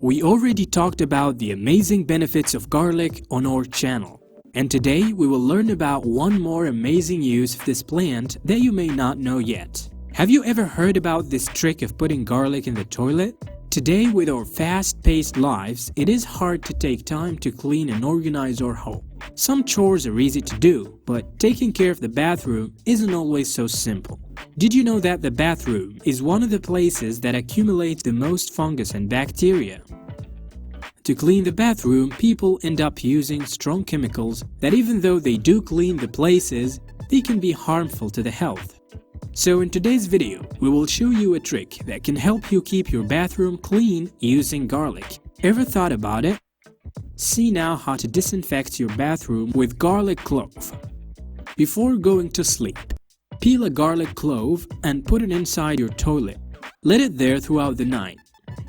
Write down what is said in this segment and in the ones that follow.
We already talked about the amazing benefits of garlic on our channel. And today we will learn about one more amazing use of this plant that you may not know yet. Have you ever heard about this trick of putting garlic in the toilet? Today, with our fast-paced lives, it is hard to take time to clean and organize our home. Some chores are easy to do, but taking care of the bathroom isn't always so simple. Did you know that the bathroom is one of the places that accumulates the most fungus and bacteria? To clean the bathroom, people end up using strong chemicals that, even though they do clean the places, they can be harmful to the health. So in today's video, we will show you a trick that can help you keep your bathroom clean using garlic. Ever thought about it? See now how to disinfect your bathroom with garlic clove. Before going to sleep, peel a garlic clove and put it inside your toilet. Let it there throughout the night,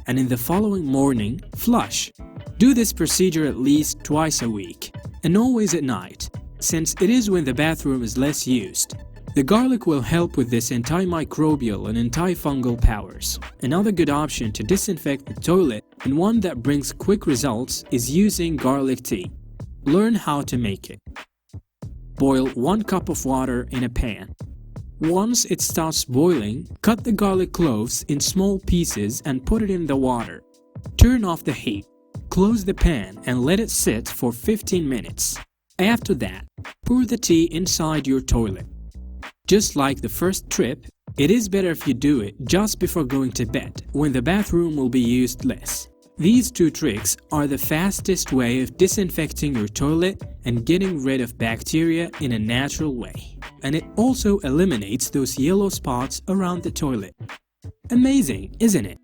and in the following morning, flush. Do this procedure at least twice a week, and always at night, since it is when the bathroom is less used. The garlic will help with this antimicrobial and antifungal powers. Another good option to disinfect the toilet, and one that brings quick results, is using garlic tea. Learn how to make it. Boil 1 cup of water in a pan. Once it starts boiling, cut the garlic cloves in small pieces and put it in the water. Turn off the heat. Close the pan and let it sit for 15 minutes. After that, pour the tea inside your toilet. Just like the first trip, it is better if you do it just before going to bed, when the bathroom will be used less. These two tricks are the fastest way of disinfecting your toilet and getting rid of bacteria in a natural way. And it also eliminates those yellow spots around the toilet. Amazing, isn't it?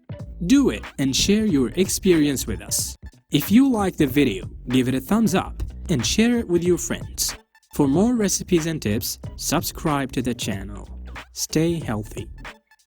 Do it and share your experience with us. If you like the video, give it a thumbs up and share it with your friends. For more recipes and tips, subscribe to the channel. Stay healthy.